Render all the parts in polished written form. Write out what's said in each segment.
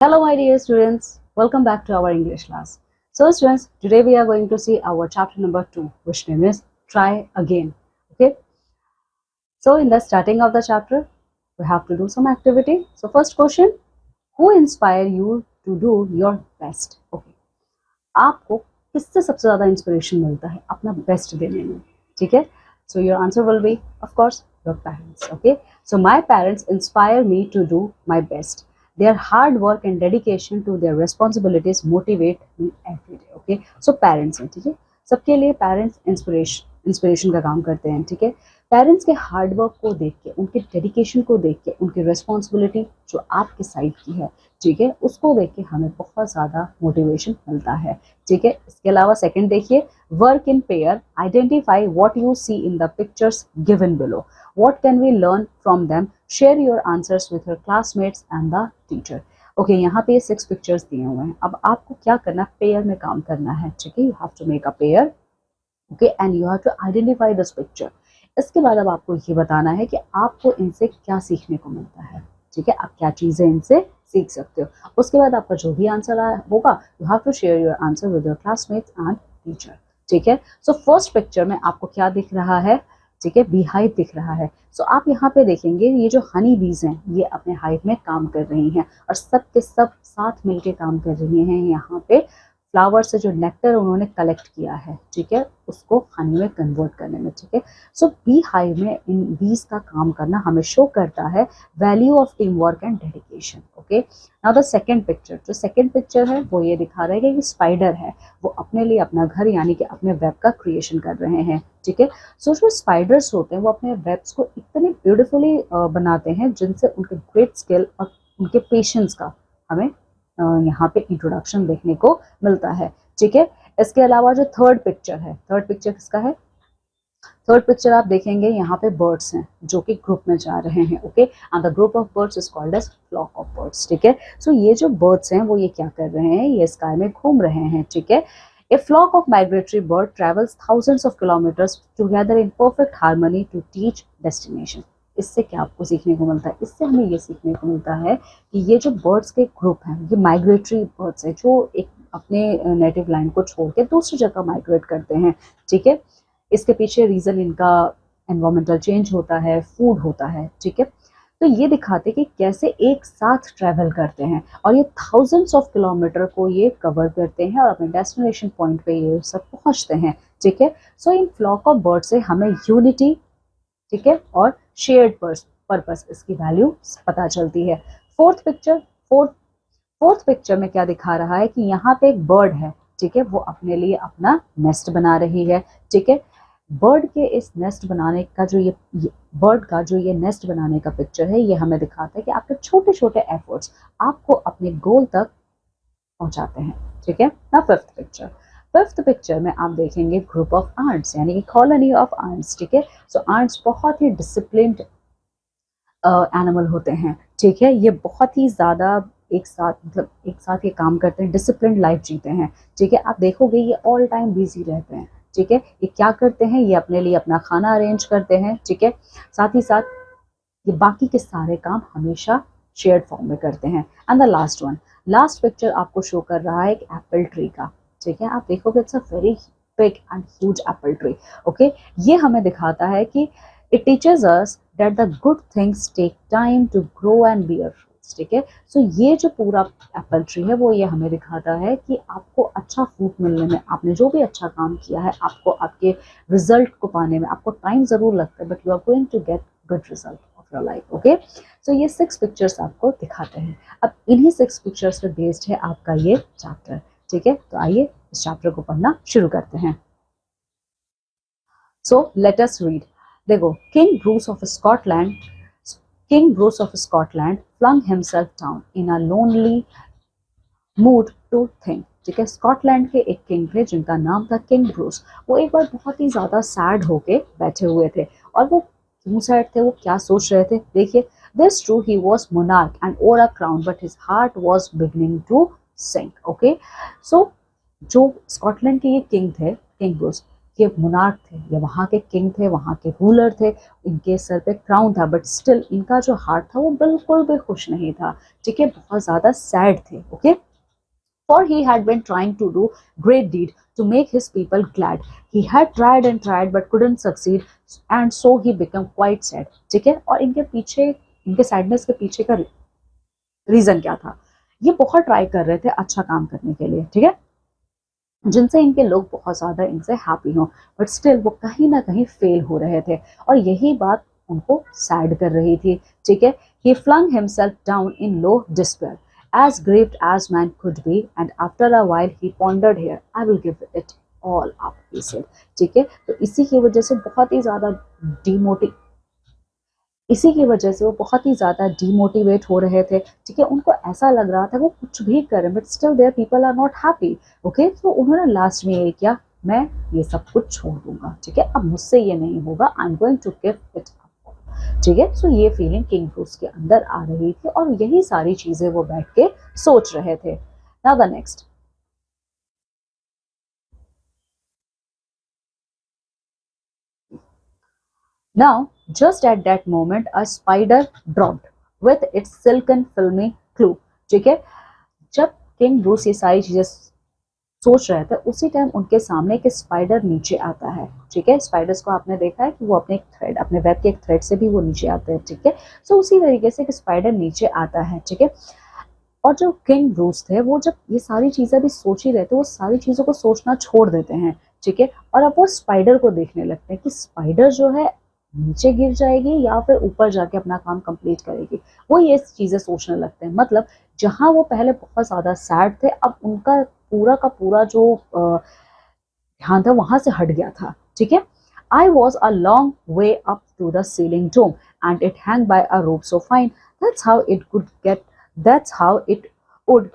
Hello, my dear students. Welcome back to our English class. So, students, today we are going to see our chapter number 2, which name is Try Again. Okay. So, in the starting of the chapter, we have to do some activity. So, first question: Who inspire you to do your best? Okay. आपको किससे सबसे ज़्यादा inspiration मिलता है अपना best देने में? ठीक है. So, your answer will be, of course, your parents. Okay. So, my parents inspire me to do my best. Their hard work and dedication to their responsibilities motivate me every day. Okay. So, parents हैं, ठीक है. सबके लिए parents inspiration का काम करते हैं, ठीक है. पेरेंट्स के हार्ड वर्क को देख के, उनके डेडिकेशन को देख के, उनकी रिस्पॉन्सिबिलिटी जो आपके साइड की है, ठीक है, उसको देख के हमें बहुत ज़्यादा मोटिवेशन मिलता है, ठीक है. इसके अलावा सेकंड देखिए, work in pair, identify what you see in the pictures given below, what can we learn from them, share your answers with your classmates and the teacher. Okay, यहाँ पे 6 पिक्चर्स दिए हुए हैं. अब आपको क्या करना है, पेयर में काम करना है, ठीक है. You have to make a pair, okay, and you have to identify this picture. इसके बाद अब आपको ये बताना है कि आपको इनसे क्या सीखने को मिलता है, ठीक है. आप क्या चीज़ें इनसे सीख सकते हो. उसके बाद आपका जो भी आंसर होगा, you have to share your answer with your classmates and teacher, ठीक है. सो फर्स्ट पिक्चर में आपको क्या दिख रहा है, ठीक है, बी हाइव दिख रहा है. सो आप यहाँ पे देखेंगे ये जो हनी बीज हैं ये अपने हाइव में काम कर रही हैं और सब के सब साथ मिलके काम कर रही हैं यहाँ पे फ्लावर से जो नेक्टर उन्होंने कलेक्ट किया है, ठीक है, उसको हनी में कन्वर्ट करने में, ठीक है. सो बी हाइव में इन बीज का काम करना हमें शो करता है value of team work and dedication. Okay, now the second picture, जो सेकंड पिक्चर है वो ये दिखा रहा है कि स्पाइडर है, वो अपने लिए अपना घर यानी कि अपने वेब का क्रिएशन कर रहे हैं, ठीक है. सो जो स्पाइडर्स होते हैं वो अपने वेब्स को इतने ब्यूटीफुली बनाते हैं जिनसे उनके ग्रेट स्किल और उनके पेशेंस का हमें यहाँ पे इंट्रोडक्शन देखने को मिलता है, ठीक है. इसके अलावा जो थर्ड पिक्चर है, थर्ड पिक्चर किसका है, थर्ड पिक्चर आप देखेंगे यहाँ पे बर्ड्स हैं जो कि ग्रुप में जा रहे हैं, okay, and the group of birds is called as flock of birds, ठीक है. सो ये जो बर्ड्स हैं वो ये क्या कर रहे हैं, ये स्काई में घूम रहे हैं, ठीक है. A flock of migratory bird travels thousands of kilometers together in perfect harmony to teach destination. इससे क्या आपको सीखने को मिलता है, इससे हमें ये सीखने को मिलता है कि ये जो बर्ड्स के ग्रुप हैं ये माइग्रेटरी बर्ड्स हैं जो एक अपने नेटिव लैंड को छोड़ के दूसरी जगह माइग्रेट करते हैं, ठीक है. इसके पीछे रीज़न इनका एनवायरमेंटल चेंज होता है, फूड होता है, ठीक है. तो ये दिखाते कि कैसे एक साथ ट्रैवल करते हैं और ये थाउजेंड्स ऑफ किलोमीटर को ये कवर करते हैं और अपने डेस्टिनेशन पॉइंट पे ये सब पहुंचते हैं, ठीक है. सो इन फ्लॉक ऑफ बर्ड से हमें यूनिटी, ठीक है, और शेयर्ड पर्पस, इसकी वैल्यू पता चलती है. फोर्थ पिक्चर, फोर्थ पिक्चर में क्या दिखा रहा है कि यहाँ पे एक बर्ड है, ठीक है, वो अपने लिए अपना नेस्ट बना रही है, ठीक है. बर्ड के इस नेस्ट बनाने का जो ये बर्ड का जो ये नेस्ट बनाने का पिक्चर है ये हमें दिखाता है कि आपके छोटे छोटे एफर्ट्स आपको अपने गोल तक पहुंचाते हैं, ठीक है. ना फिफ्थ पिक्चर में आप देखेंगे ग्रुप ऑफ आंट्स यानी कि कॉलोनी ऑफ आंट्स, ठीक है. सो आंट्स बहुत ही डिसिप्लिन्ड एनिमल होते हैं, ठीक है. ये बहुत ही ज़्यादा एक साथ ये काम करते हैं, डिसिप्लिन लाइफ जीते हैं, ठीक है. आप देखोगे ये ऑल टाइम बिजी रहते हैं, ठीक है. ये क्या करते हैं, ये अपने लिए अपना खाना अरेंज करते हैं, ठीक है. साथ ही साथ ये बाकी के सारे काम हमेशा शेयर्ड फॉर्म में करते हैं. एंड द लास्ट पिक्चर आपको शो कर रहा है एक एप्पल ट्री का, ठीक है. आप देखोगे it's a very big and huge apple tree, okay. ये हमें दिखाता है कि it teaches us that the good things take time to grow and bear fruits, ठीक है. सो ये जो पूरा एप्पल ट्री है वो ये हमें दिखाता है कि आपको अच्छा फ्रूट मिलने में, आपने जो भी अच्छा काम किया है, आपको आपके रिजल्ट को पाने में आपको टाइम ज़रूर लगता है, but you are going to get good result of your life, okay. So ये 6 पिक्चर्स आपको दिखाते हैं. अब इन्हीं 6 पिक्चर्स पे बेस्ड है आपका ये चैप्टर, ठीक है. तो आइए इस चैप्टर को पढ़ना शुरू करते हैं. So let us read. देखो, king Bruce of Scotland flung himself down in a lonely mood to think, ठीक है. स्कॉटलैंड के एक किंग थे जिनका नाम था किंग ब्रूस. वो एक बार बहुत ही ज़्यादा सैड होके बैठे हुए थे और वो क्यों सैड थे, वो क्या सोच रहे थे, देखिए. This true he was monarch and or a crown but his heart was beginning to sink, okay. So जो स्कॉटलैंड के ये किंग थे, किंग ब्रूस, के मुनार्क थे, ये वहाँ के किंग थे, वहाँ के रूलर थे, इनके सर पे क्राउन था, बट स्टिल इनका जो हार्ट था वो बिल्कुल भी खुश नहीं था, ठीक है, बहुत ज़्यादा सैड थे, okay. For he had been trying to do great deed to make his people glad. He had tried and tried but couldn't succeed, and so he became quite sad. ठीक है, और इनके पीछे, इनके सैडनेस के पीछे का रीजन क्या था? ये बहुत ट्राई कर रहे थे अच्छा काम करने के लिए, ठीक है, जिनसे इनके लोग बहुत ज्यादा इनसे हैप्पी हों, बट स्टिल वो कहीं ना कहीं फेल हो रहे थे, और यही बात उनको सैड कर रही थी, ठीक है। He flung himself down in low despair, as grieved as man could be, and after a while he pondered here, I will give it all up, he said, ठीक है। तो इसी की वजह से बहुत ही ज्यादा डिमोटिव इसी की वजह से वो बहुत ही ज़्यादा डीमोटिवेट हो रहे थे, ठीक है, उनको ऐसा लग रहा था वो कुछ भी करें but still there people are not happy, okay. तो उन्होंने लास्ट में ये किया, मैं ये सब कुछ छोड़ दूंगा, ठीक है, अब मुझसे ये नहीं होगा, I am going to give it up, ठीक है। सो ये फीलिंग किंग ब्रूस के अंदर आ रही थी और यही सारी चीजें वो बैठ के सोच रहे थे। Now the next, now, just at that moment, a spider dropped with its silken filmy clue, ठीक है। जब किंग ब्रूस ये सारी चीजें सोच रहे थे, उसी टाइम उनके सामने एक स्पाइडर नीचे आता है, ठीक है। स्पाइडर्स को आपने देखा है कि वो अपने एक थ्रेड, अपने वेब के एक थ्रेड से भी वो नीचे आते हैं, ठीक है। सो उसी तरीके से एक स्पाइडर नीचे आता है, ठीक है। और जो किंग ब्रूस थे वो जब ये सारी चीजें भी सोच ही रहे थे, वो सारी चीजों को सोचना छोड़ देते हैं, ठीक है, और अब वो स्पाइडर को देखने लगते हैं कि स्पाइडर जो है नीचे गिर जाएगी या फिर ऊपर जाके अपना काम कंप्लीट करेगी। वो ये चीजें सोचने लगते हैं, मतलब जहां वो पहले बहुत ज्यादा सैड थे, अब उनका पूरा का पूरा जो ध्यान था वहां से हट गया था, ठीक है। I was a long way up to the ceiling dome, and it hung by a rope so fine. That's how it could get. That's how it would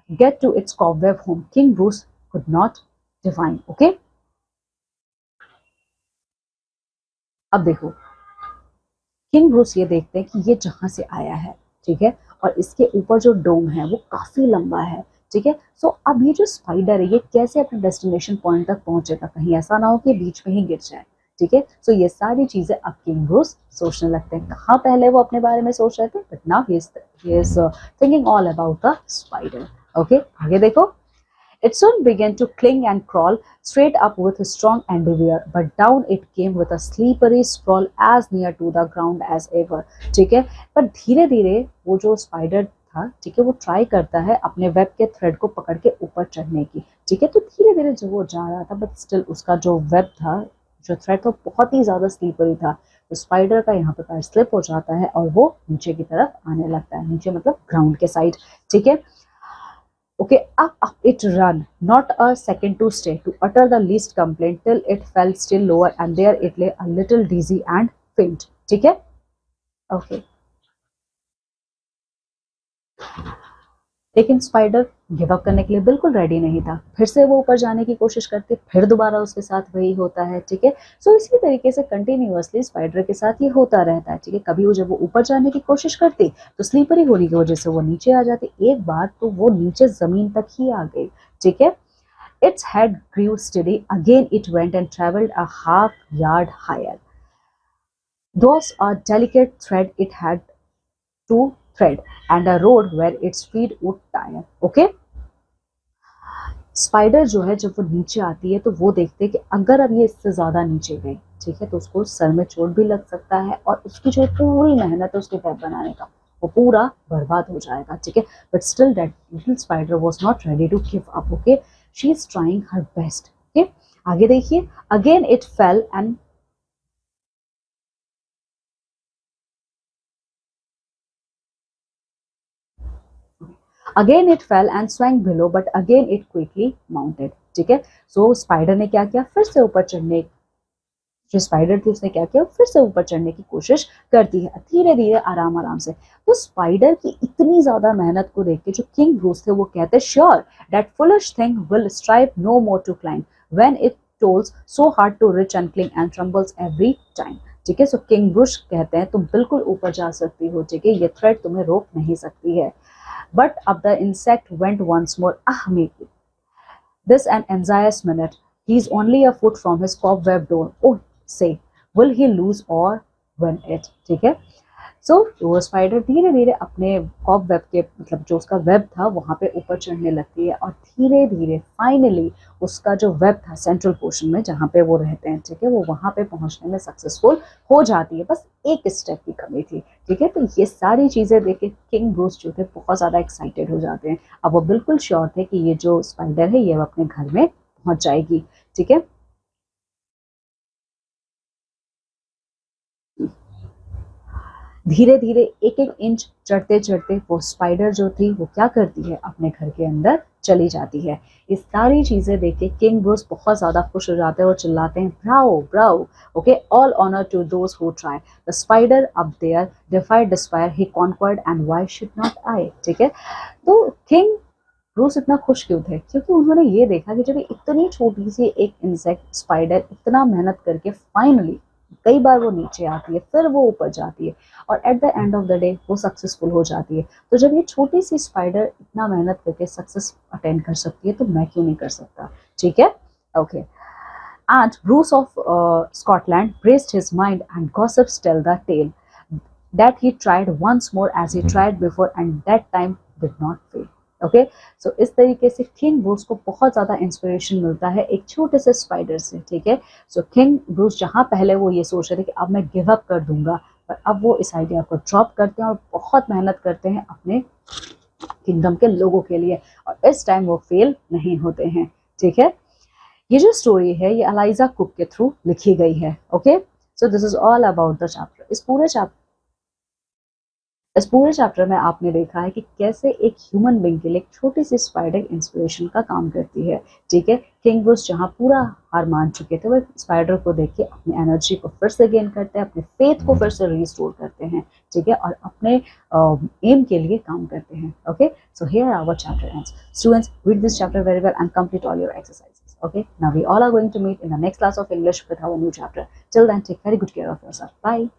get to its cobweb home. King Bruce could not divine. Okay. अब देखो, king Bruce ये देखते हैं कि ये जहां से आया है, ठीक है, और इसके ऊपर जो डोम है वो काफी लंबा है, ठीक है। सो अब ये जो स्पाइडर है ये कैसे अपने डेस्टिनेशन पॉइंट तक पहुंचेगा, कहीं ऐसा ना हो कि बीच में ही गिर जाए, ठीक है। सो ये सारी चीजें अब किंग ब्रूस सोचने लगते हैं। कहाँ पहले वो अपने बारे में सोच रहे थे, but now he is thinking all about the spider, okay. आगे देखो, it soon began to cling and crawl straight up with strong endeavor, but down it came with a slippery sprawl as near to the ground as ever, ठीक है। पर धीरे धीरे वो जो spider था, ठीक है, वो ट्राई करता है अपने वेब के थ्रेड को पकड़ के ऊपर चढ़ने की, ठीक है। तो धीरे धीरे जब वो जा रहा था, बट स्टिल उसका जो वेब था, जो थ्रेड था, बहुत ही ज्यादा स्लीपरी था। तो स्पाइडर का यहाँ पे पैर स्लिप हो जाता है और वो नीचे की तरफ आने लगता है, नीचे मतलब ग्राउंड के साइड, ठीक है। Okay, up it ran, not a second to stay, to utter the least complaint, till it fell still lower, and there it lay a little dizzy and faint. ठीक है, okay. लेकिन spider give up करने के लिए बिल्कुल ready नहीं था। फिर से वो ऊपर जाने की कोशिश करते, फिर दोबारा उसके साथ वही होता है, ठीक है। सो इसी तरीके से कंटिन्यूअसली स्पाइडर के साथ ये होता रहता है, ठीक है। कभी वो जब वो ऊपर जाने की कोशिश करती तो स्लीपरी होने की वजह से वो नीचे आ जाती। एक बार तो वो नीचे जमीन तक ही आ गई, ठीक है। Its head grew steady. Again it went and traveled a half yard higher. Those a delicate thread it had to thread, and a road where its feet would tire. Okay? Spider जो है जब वो नीचे आती है तो वो देखते हैं कि अगर अब ये इससे ज्यादा नीचे गई, ठीक है, तो उसको सर में चोट भी लग सकता है और उसकी जो पूरी मेहनत है उसके वेब बनाने का वो पूरा बर्बाद हो जाएगा, ठीक है। But still that little spider was not ready to give up, okay. She is trying her best, okay. आगे देखिए, again it fell and again it fell and swang below, but again it quickly mounted, ठीक है। सो spider ने क्या किया, फिर से ऊपर चढ़ने, जो स्पाइडर थी उसने क्या किया, फिर से ऊपर चढ़ने की कोशिश करती है, धीरे धीरे आराम आराम से। तो स्पाइडर की इतनी ज्यादा मेहनत को देख के जो किंग ब्रूस थे वो कहते, sure that foolish thing will strive no more to climb when it toils so hard to reach and cling and tumbles every time, ठीक है। सो किंग ब्रूस कहते हैं तुम बिल्कुल ऊपर जा सकती हो, ठीक है, ये थ्रेड तुम्हें रोक नहीं सकती है। बट अब the insect went once more, ah me this an anxious minute, He is only a foot from his cobweb door. Oh, say, will he lose or win it? ठीक है. सो वो स्पाइडर धीरे धीरे अपने कॉब वेब के मतलब जो उसका वेब था वहां पे ऊपर चढ़ने लगती है और धीरे धीरे फाइनली उसका जो वेब था सेंट्रल पोर्शन में जहाँ पे वो रहते हैं, ठीक है, वो वहां पे पहुंचने में सक्सेसफुल हो जाती है. बस एक स्टेप की कमी थी. ठीक है, तो ये सारी चीजें देख के किंग ब्रूस जो थे बहुत ज्यादा एक्साइटेड हो जाते हैं. अब वो बिल्कुल श्योर थे कि ये जो स्पाइडर है ये अपने घर में पहुंच जाएगी. ठीक है. धीरे धीरे एक एक इंच चढ़ते चढ़ते वो स्पाइडर जो थी वो क्या करती है, अपने घर के अंदर चली जाती है. ये सारी चीजें देख के किंग ब्रूस बहुत ज्यादा खुश हो जाते हैं और चिल्लाते हैं, bravo bravo, okay, all honour to those who try. The spider up there defied despair, he conquered and why should not I. ठीक है, तो किंग ब्रूस इतना खुश क्यों थे? क्योंकि उन्होंने ये देखा कि जब इतनी छोटी सी एक इंसेक्ट स्पाइडर इतना मेहनत करके फाइनली कई बार वो नीचे आती है, फिर वो ऊपर जाती है और at the end of the day वो सक्सेसफुल हो जाती है. तो जब ये छोटी सी स्पाइडर इतना मेहनत करके सक्सेस अटेंड कर सकती है तो मैं क्यों नहीं कर सकता. ठीक है, okay. And Bruce of Scotland braced his mind, and gossips tell the tale that he tried once more as he tried before, and that time did not fail. Okay, so इस तरीके से किंग ब्रूस को बहुत ज़्यादा inspiration मिलता है एक छोटे से स्पाइडर से. ठीक है, सो किंग ब्रूस जहाँ पहले वो ये सोच रहे थे कि अब मैं गिव अप कर दूंगा, पर अब वो इस आइडिया को ड्रॉप करते हैं और बहुत मेहनत करते हैं अपने किंगडम के लोगों के लिए, और इस टाइम वो फेल नहीं होते हैं. ठीक है, ये जो स्टोरी है ये अलाइजा कुक के थ्रू लिखी गई है. Okay, so this is all about the chapter. इस पूरे चैप्टर में आपने देखा है कि कैसे एक ह्यूमन बीइंग के लिए एक छोटी सी स्पाइडर इंस्पिरेशन का काम करती है. ठीक है, किंग ब्रूस जहाँ पूरा हार मान चुके थे वो स्पाइडर को देख के अपनी एनर्जी को फिर से गेन करते हैं, अपने फेथ को फिर से रिस्टोर करते हैं. ठीक है, और अपने एम के लिए काम करते हैं. Okay, so here our chapter ends. Students, read this chapter very well and complete all your exercises. Okay, now we all are going to meet in the next class of English with our new chapter. Till then, take very good care of yourself. Bye.